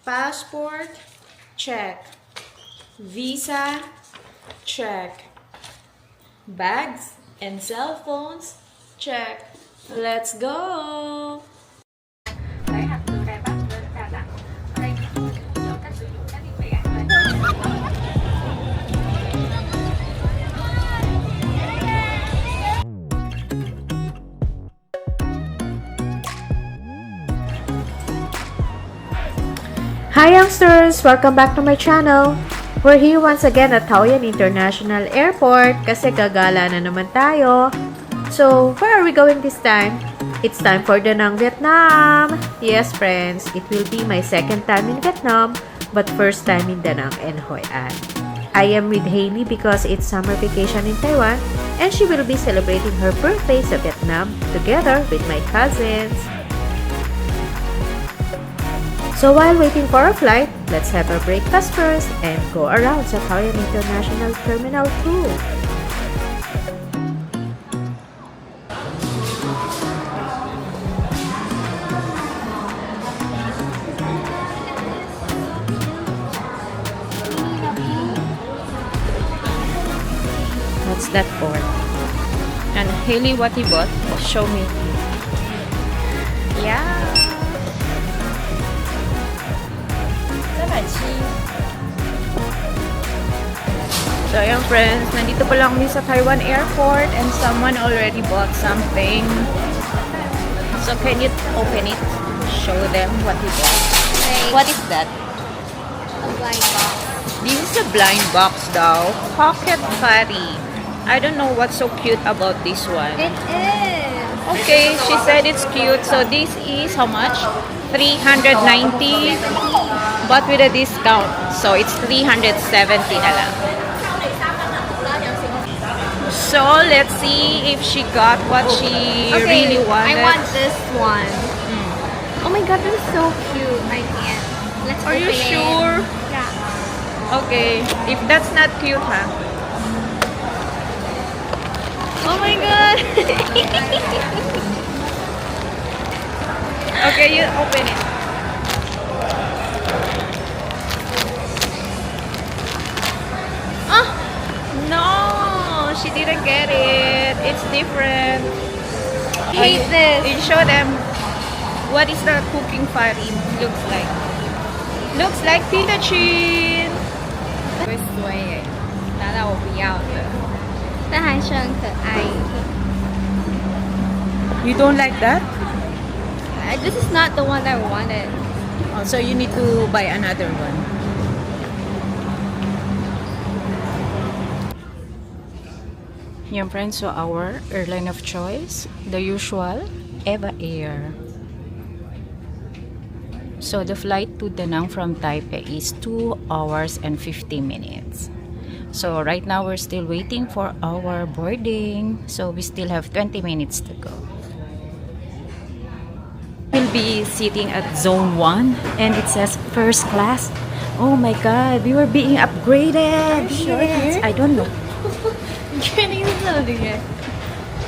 Passport, check. Visa, check. Bags and cell phones, check. Let's go! Hi youngsters! Welcome back to my channel. We're here once again at Hoi An International Airport kasi gagala na naman tayo. So, where are we going this time? It's time for Da Nang, Vietnam! Yes friends, it will be my second time in Vietnam, but first time in Da Nang and Hoi An. I am with Hailey because it's summer vacation in Taiwan and she will be celebrating her birthday sa Vietnam together with my cousins. So while waiting for our flight, let's have our breakfast first and go around sa Hoi An International Terminal 2. What's that for? And Hailey, what you bought? Show me. Yeah. So ayan friends, nandito pa lang kami sa Taiwan airport and someone already bought something. So can you open it? Show them what you bought. Like, What is that? a blind box. This is a blind box daw. Pocket curry. I don't know what's so cute about this one. It is. Okay, she said it's cute. So this is how much? 390 but with a discount. So it's 370 na lang. So let's see if she got what she really wanted. I want this one. Oh my god, that's so cute. I can't. Let's Are you open it. sure? Yeah. Okay, if that's not cute, huh? Oh my god. Okay, you open it. Ah, no, she didn't get it. It's different. Hate this. You show them what is the cooking farine looks like. Looks like pita chin. 会衰耶，拿到我不要的，但还是很可爱。 You don't like that? This is not the one I wanted. Oh, so you need to buy another one. Yan friends, so our airline of choice, the usual, Eva Air. So the flight to Da Nang from Taipei is 2 hours and 50 minutes. So right now we're still waiting for our boarding. So we still have 20 minutes to go. We'll be sitting at zone 1 and it says first class. Oh my god, we were being upgraded. Sure Yes. here? I don't know.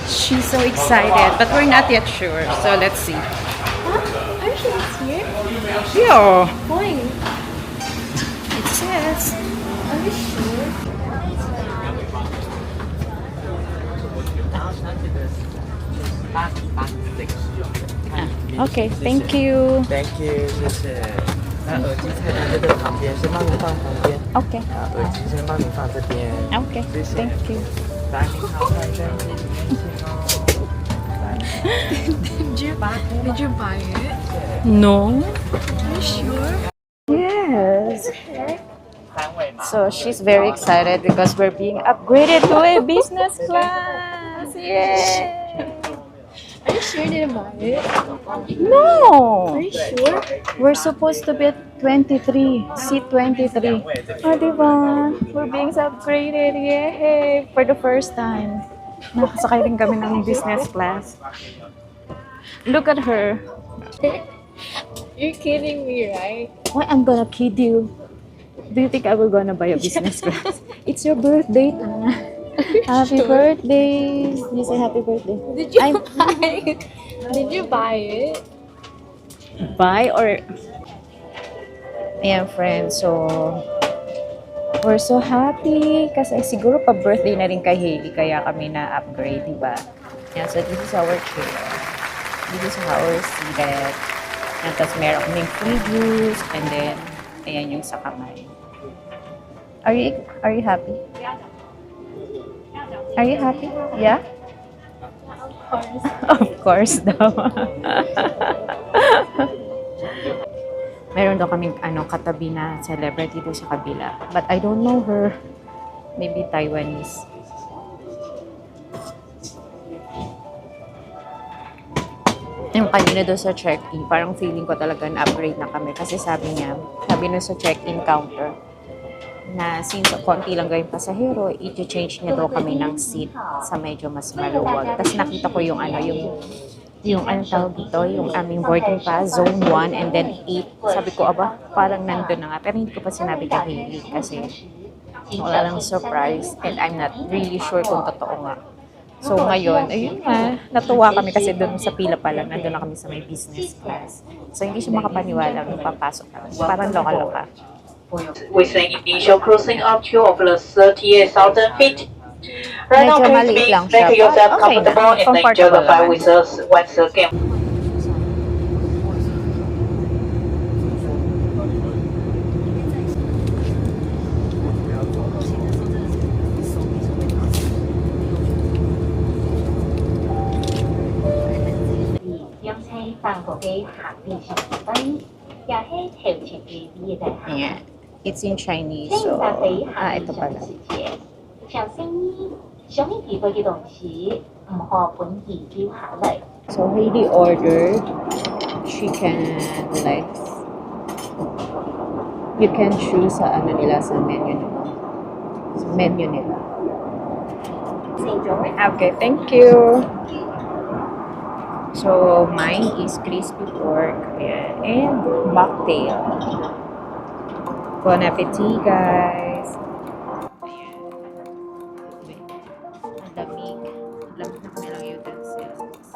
She's so excited, but we're not yet sure. So let's see. Are you sure it's here? Yeah, Boy, it says. are you sure? Okay, thank you. Thank you，谢谢。那耳机菜单这个旁边，先帮你放旁边。 Okay, 啊，耳机先帮你放这边。 okay, 谢谢。 thank you. 来，您好，欢迎登机，谢谢哦。来， Did you buy it? No. Are you sure? Yes. So she's very excited because we're being upgraded to a business class. Yay! Are you sure you didn't buy it? No. Are you sure? We're supposed to be at 23, seat 23. Oh, diba? We're being upgraded. Yay! For the first time. Nakasakay rin kami ng business class. Look at her. You're kidding me, right? Why I'm gonna kid you? Do you think I will gonna buy a business class? It's your birthday, ta. Happy birthday! You say happy birthday. Did you buy it? Did you buy it? Buy or Ayan, friends. So, we're so happy kasi siguro pa-birthday na rin kay Hailey kaya kami na-upgrade, diba? Ayan, so this is our chair. This is our seated. Ayan, tapos meron kaming free juice and then, ayan yung sa kamay. Are you happy? Are you happy? Yeah? Of course daw. Meron daw kaming katabi na celebrity doon sa kabila. But I don't know her. Maybe Taiwanese. Yung kanina doon sa check-in, parang feeling ko talaga na-upgrade na kami. Kasi sabi nun sa check-in counter, na since konti lang yung pasahero, i-change niya daw kami ng seat sa medyo mas maluwag. Tapos nakita ko yung ano tawag dito, yung aming boarding pass, zone 1 and then 8. Sabi ko, aba, parang nandun na nga. Pero hindi ko pa sinabi kay Hailey kasi wala lang surprise and I'm not really sure kung totoo nga. So ngayon, ayun nga, natuwa kami kasi doon sa pila pa lang, nandun na kami sa may business class. So hindi siya makapaniwala nung papasok kami. Parang loka-loka. With an initial cruising altitude of 38,000 feet. Right now, Medyo please maliit lang siya, make yourself but okay na. comfortable and enjoy the Comfortable flight naman. with us once again. Ayan. It's in Chinese, so, ito pala. 上星衣，上面幾個嘅動詞唔學本意標考慮。 So, Hailey ordered chicken legs. You can choose sa nila sa menu nila. Sa menu nila. Okay, thank you. So, mine is crispy pork and mocktail. Bon appetit, guys. Ayan. Ang lamig. Lamig na kanilang utensils.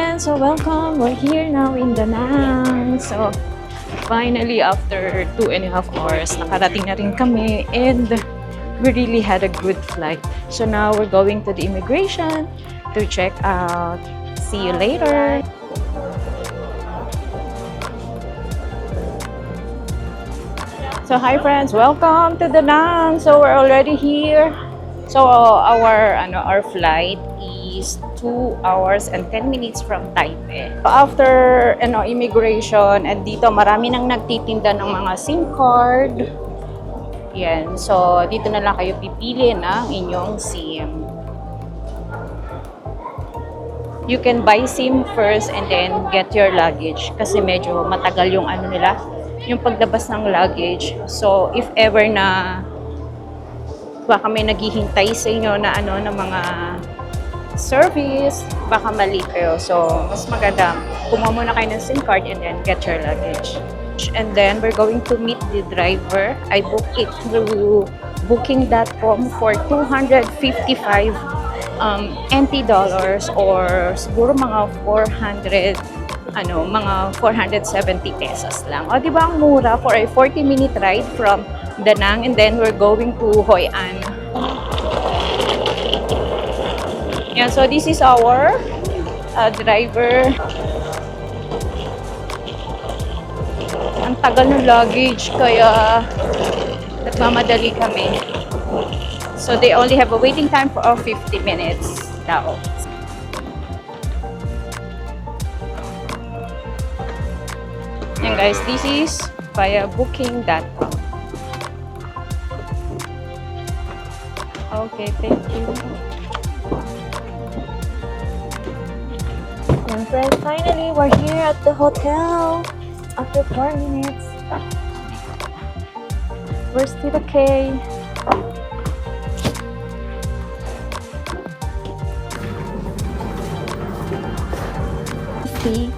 And so welcome, we're here now in Da Nang. So finally after 2.5 hours, nakarating na rin kami and we really had a good flight. So now we're going to the immigration to check out. See you later. So hi friends, welcome to Da Nang. So we're already here. So our flight is 2 hours and 10 minutes from Taipei. After immigration, and dito marami nang nagtitinda ng mga SIM card. Yan. So dito na lang kayo pipili ng inyong SIM. You can buy SIM first and then get your luggage kasi medyo matagal yung yung paglabas ng luggage. So if ever na baka may naghihintay sa inyo na ng mga service, baka mali kayo. So, mas maganda, kumuha muna kayo ng SIM card and then get your luggage. And then, we're going to meet the driver. I booked it through booking.com for 255 NT dollars or siguro mga 470 pesos lang. O, di ba ang mura for a 40-minute ride from Da Nang and then we're going to Hoi An. Yeah, so this is our driver. Ang tagal ng luggage kaya nagmamadali kami. So they only have a waiting time for 50 minutes daw. Yan guys, this is via booking.com. Okay, thank you. Ayan, friends, finally, we're here at the hotel after 4 minutes. Where's Tita K? See?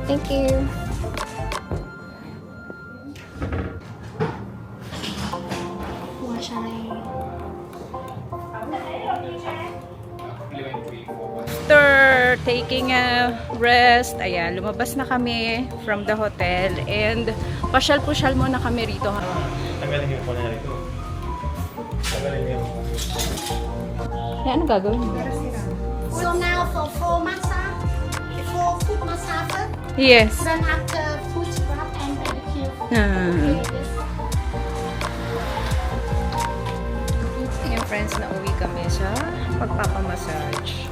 Thank you. After taking a rest, ayan, lumabas na kami from the hotel and pasyal-pusyal muna kami rito. Tanggalin yung phone na rito. Tanggalin yung Yan, ano gagawin mo? So now for full massage, for foot massage, Yes. then after foot scrub and pedicure. Yung friends, na uwi kami sa pagpapamassage.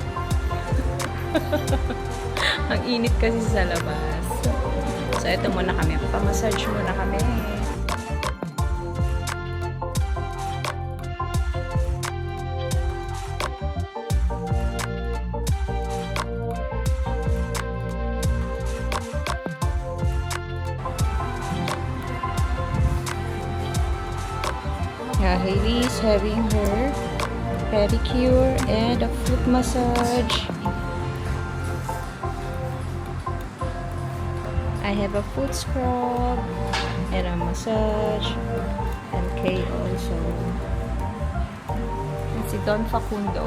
Ang init kasi sa labas. So, ito muna kami. Pamassage muna kami. Yeah, Hailey's having her pedicure and a foot massage. I have a foot scrub and a massage and Kay also. And si Don Facundo.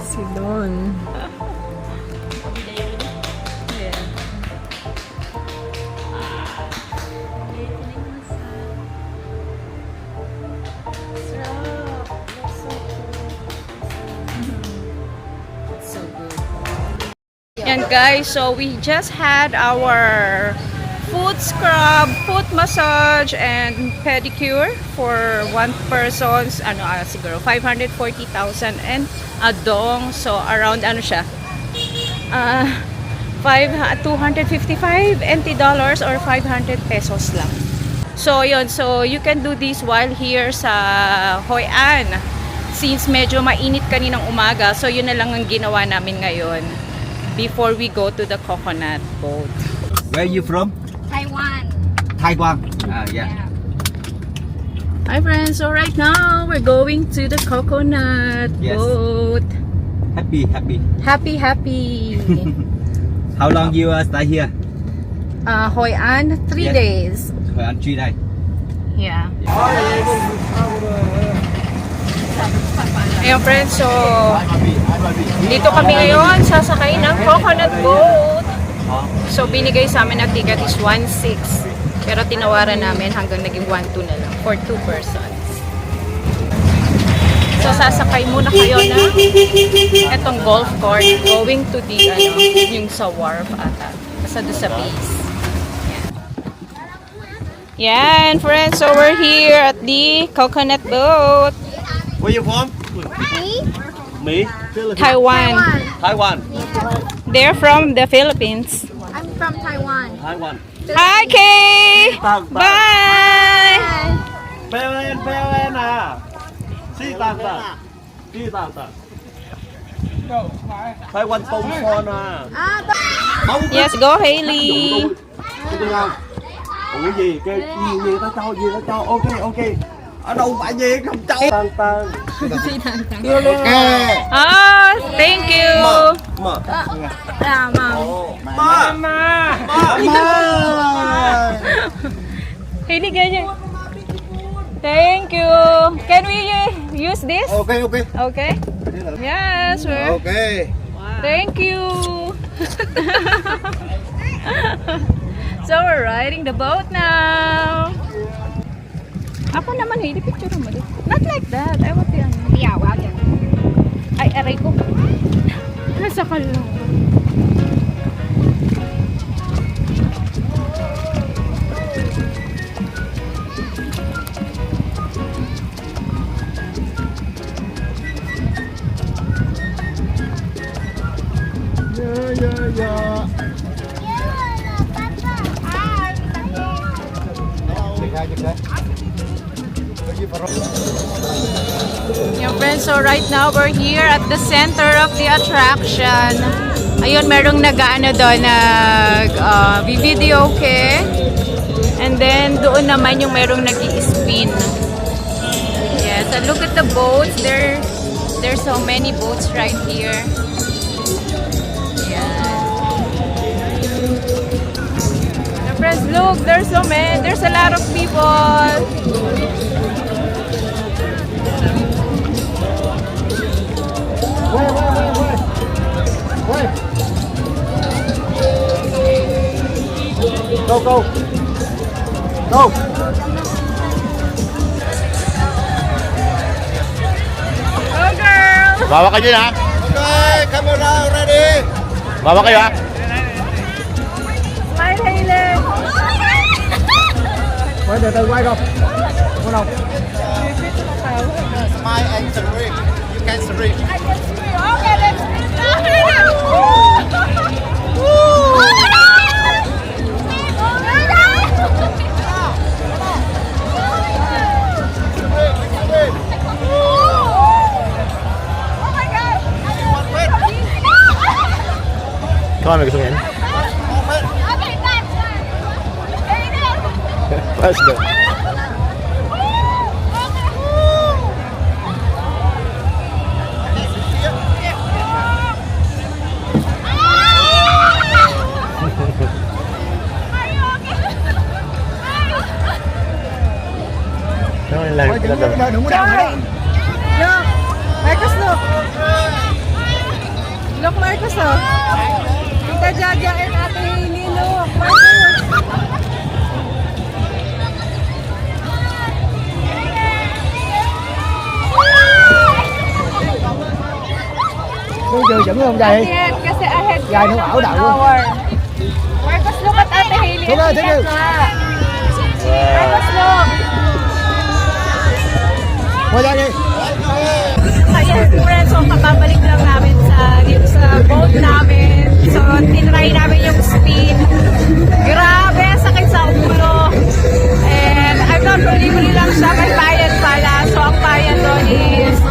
Si Don. Yeah. And guys, so we just had our foot scrub, foot massage, and pedicure for one person's, siguro 540,000 and a dong. So around siya? 255 NT dollars or 500 pesos lang. So yun, so you can do this while here sa Hoi An. Since medyo mainit kaninang umaga, so yun na lang ang ginawa namin ngayon before we go to the coconut boat. Where are you from? Taiwan. Taiwan. Yeah. Hi friends, so right now we're going to the coconut Yes. boat. Happy. Happy. How long you stay here? Hoi An, 3 Yes. days. Hoi An 3 days. Yeah. Ayun friends, so dito kami ngayon sasakay ng coconut boat. So binigay sa amin na ticket is 1.6. Pero tinawaran namin hanggang naging 1.2 na lang for 2 persons. So sasakay muna kayo na etong golf court going to the yung sa wharf ata. Basta doon sa base. Yan friends, so we're here at the coconut boat. Where you from? Me? Taiwan. Taiwan. They're from the Philippines. I'm from Taiwan. Taiwan. Hi, Kay! Bye! Bye. See Taiwan bông son Yes, go Hailey! Ủa gì? Cái gì ta cho, ok. Ở đâu phải gì không cho. Tăng. Ah, thank you! Ma. Hailey, ganyan. Thank you! Can we use this? Okay. Okay? Yes, sir. Okay. Thank you! So we're riding the boat now. Ako naman, Hailey, picture mo dito. Not like that. I want the Yeah, well, yeah. Ay, aray ko. Nasa ka lang. Yeah. Yung friends, so right now we're here at the center of the attraction. Ayun, merong nag-ano doon, video okay. And then doon naman yung merong nag-i-spin. Yes, and look at the boats. There's so many boats right here. Friends, look, there's a lot of people. Wait. Go. Go. Go girl! Bawa kayo ha. Okay, camera ready. Bawa kayo ha. Smile, Hailey! Quay từ từ quay không? Có đâu? Smile and scream. You can scream. Okay, let's Ikaw may gusto ngayon? Let's go. Đừng có đau nữa. Look, Marcus, look. Look, Marcus, oh. Tita Jaja and Ate Hailey, look. Marcus. Tôi chưa dẫn không dày. Ahead, kasi ahead. Dài nó ảo đạo luôn. Marcus, look at Ate Hailey. Xuống ơi, Marcus, look. Quay ra đi. Ayan, friends, so kapabalik lang namin dito sa boat namin. So, tinry namin yung spin. Grabe, sakit sa ulo. And I'm not really lang siya, may bayad pala. So, ang bayad doon is,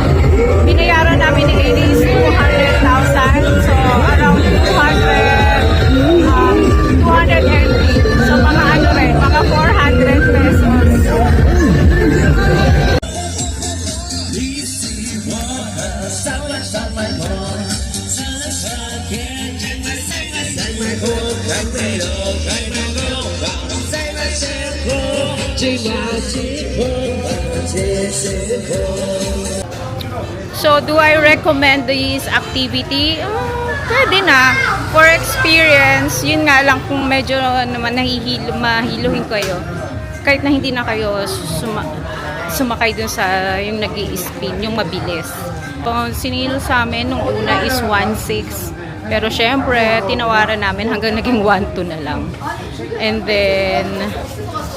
binayaran namin ni Hailey is 200,000. So, around 280. So, mga ano rin, mga 400 pesos. So, do I recommend this activity? Pwede na. For experience, yun nga lang kung medyo naman mahiluhin kayo. Kahit na hindi na kayo sumakay dun sa yung nag-i-spin, yung mabilis. Kung sinilo sa amin nung una is 1.6. Pero syempre, tinawaran namin hanggang naging 1.2 na lang. And then,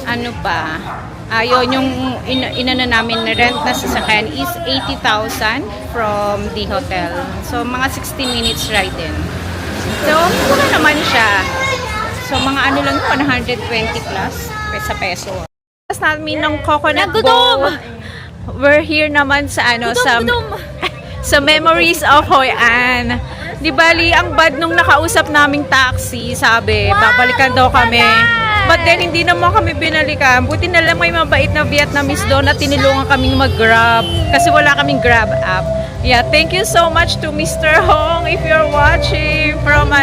ano pa? Ayun, yung inano namin na rent na sasakyan is 80,000 from the hotel. So, mga 60 minutes ride din. So, mura naman siya. So, mga ano lang, 120 plus sa peso. Tapos namin ng coconut bowl. We're here naman sa ano, sa memories of Hoi An. Di bali, ang bad nung nakausap naming taxi, sabi, babalikan daw kami. But then, hindi naman kami binalikan. Buti na lang may mabait na Vietnamese doon at tinulungan kaming mag-grab. Kasi wala kaming grab app. Yeah, thank you so much to Mr. Hong if you're watching from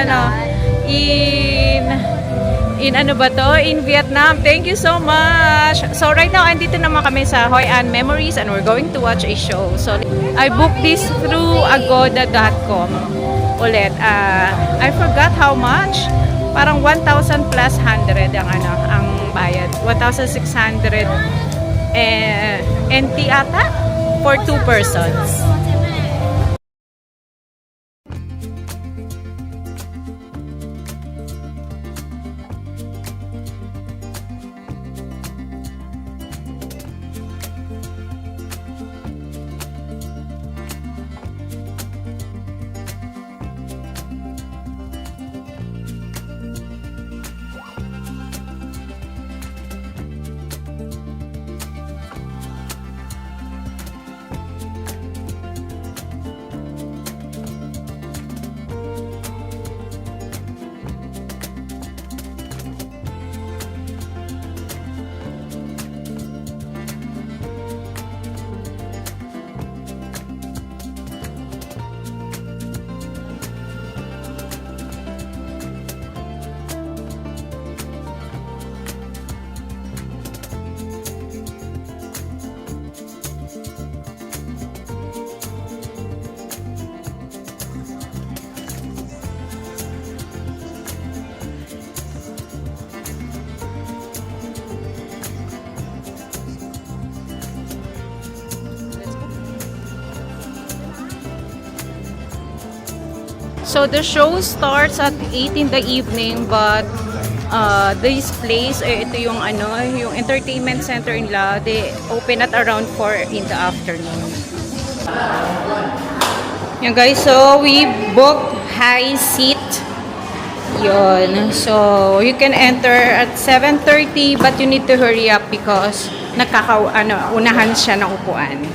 in ano ba to? In Vietnam. Thank you so much. So right now, andito naman kami sa Hoi An Memories and we're going to watch a show. So I booked this through agoda.com. Ulit. I forgot how much. Parang 1,000 plus 100 ang bayad. 1,600 NT ata for 2 persons. So the show starts at 8 in the evening, but this place, ito yung ano, yung entertainment center nila, they open at around 4 in the afternoon. Yan guys, so we booked high seat. Yun. So you can enter at 7:30, but you need to hurry up because unahan siya ng upuan.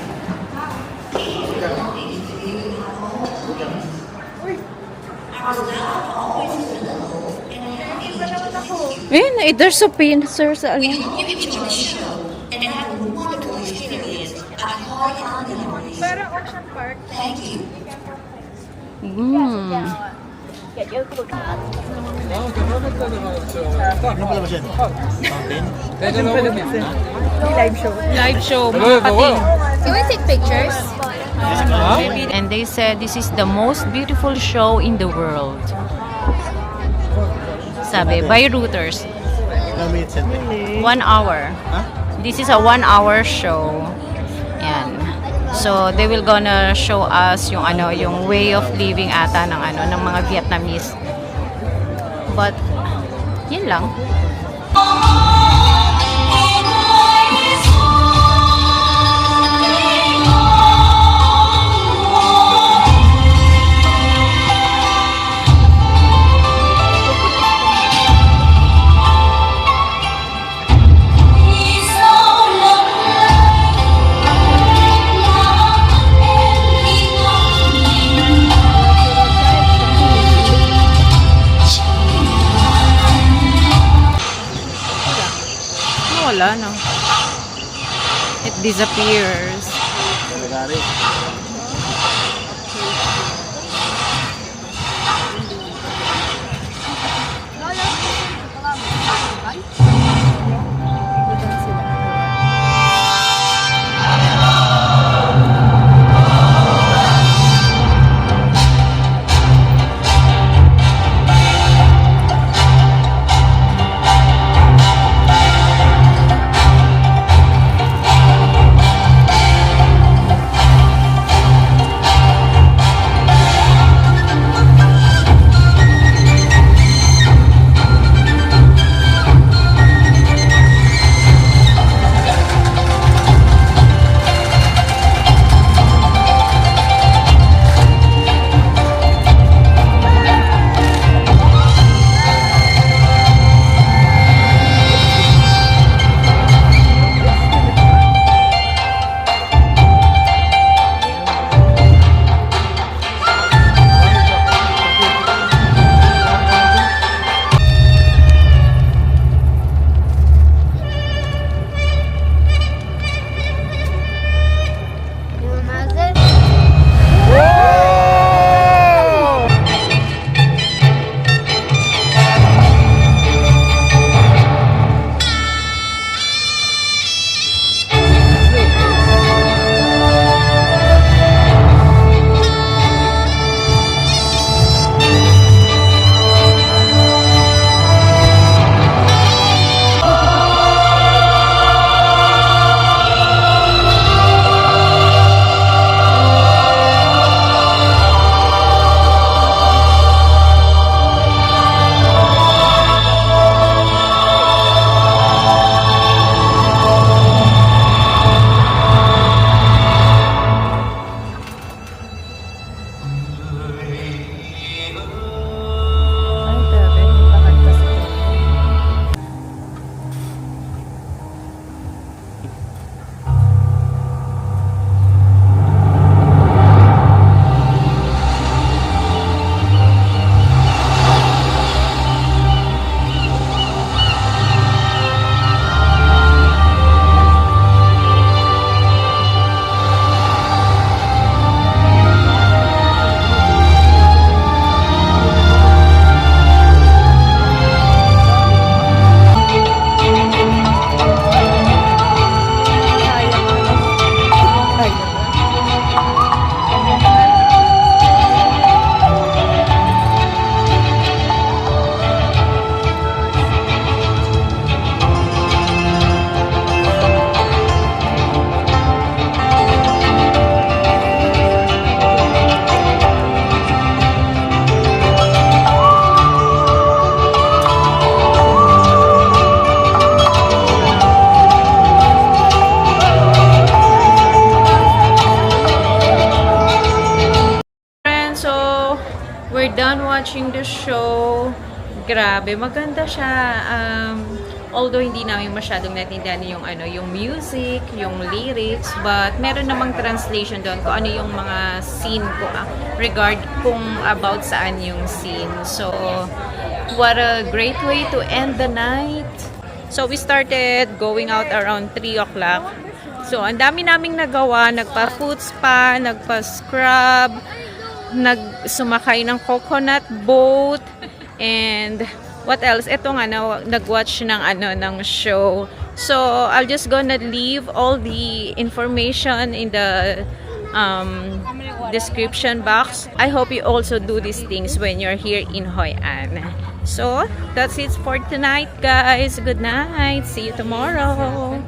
Ayun, there's a pincer sa ano. Parang Ocean Park. Thank you. Ano pala ba siya? Mountain? Live show, mga kating. Can we take pictures? And they said this is the most beautiful show in the world. Sabi, by Reuters. 1 hour. This is a 1 hour show. Yan. So, they will gonna show us yung ano, yung way of living ata ng ano, ng mga Vietnamese. But, yun lang. Wala no. It disappears. watching the show. Grabe, maganda siya. Although hindi namin masyadong natindihan yung yung music, yung lyrics, but meron namang translation doon kung ano yung mga scene ko regard kung about saan yung scene. So, what a great way to end the night. So, we started going out around 3 o'clock. So, ang dami naming nagawa, nagpa-foot spa, nagpa-scrub, sumakay ng coconut boat, and what else? Ito nga, nag-watch ng show. So, I'll just gonna leave all the information in the description box. I hope you also do these things when you're here in Hoi An. So, that's it for tonight, guys. Good night. See you tomorrow.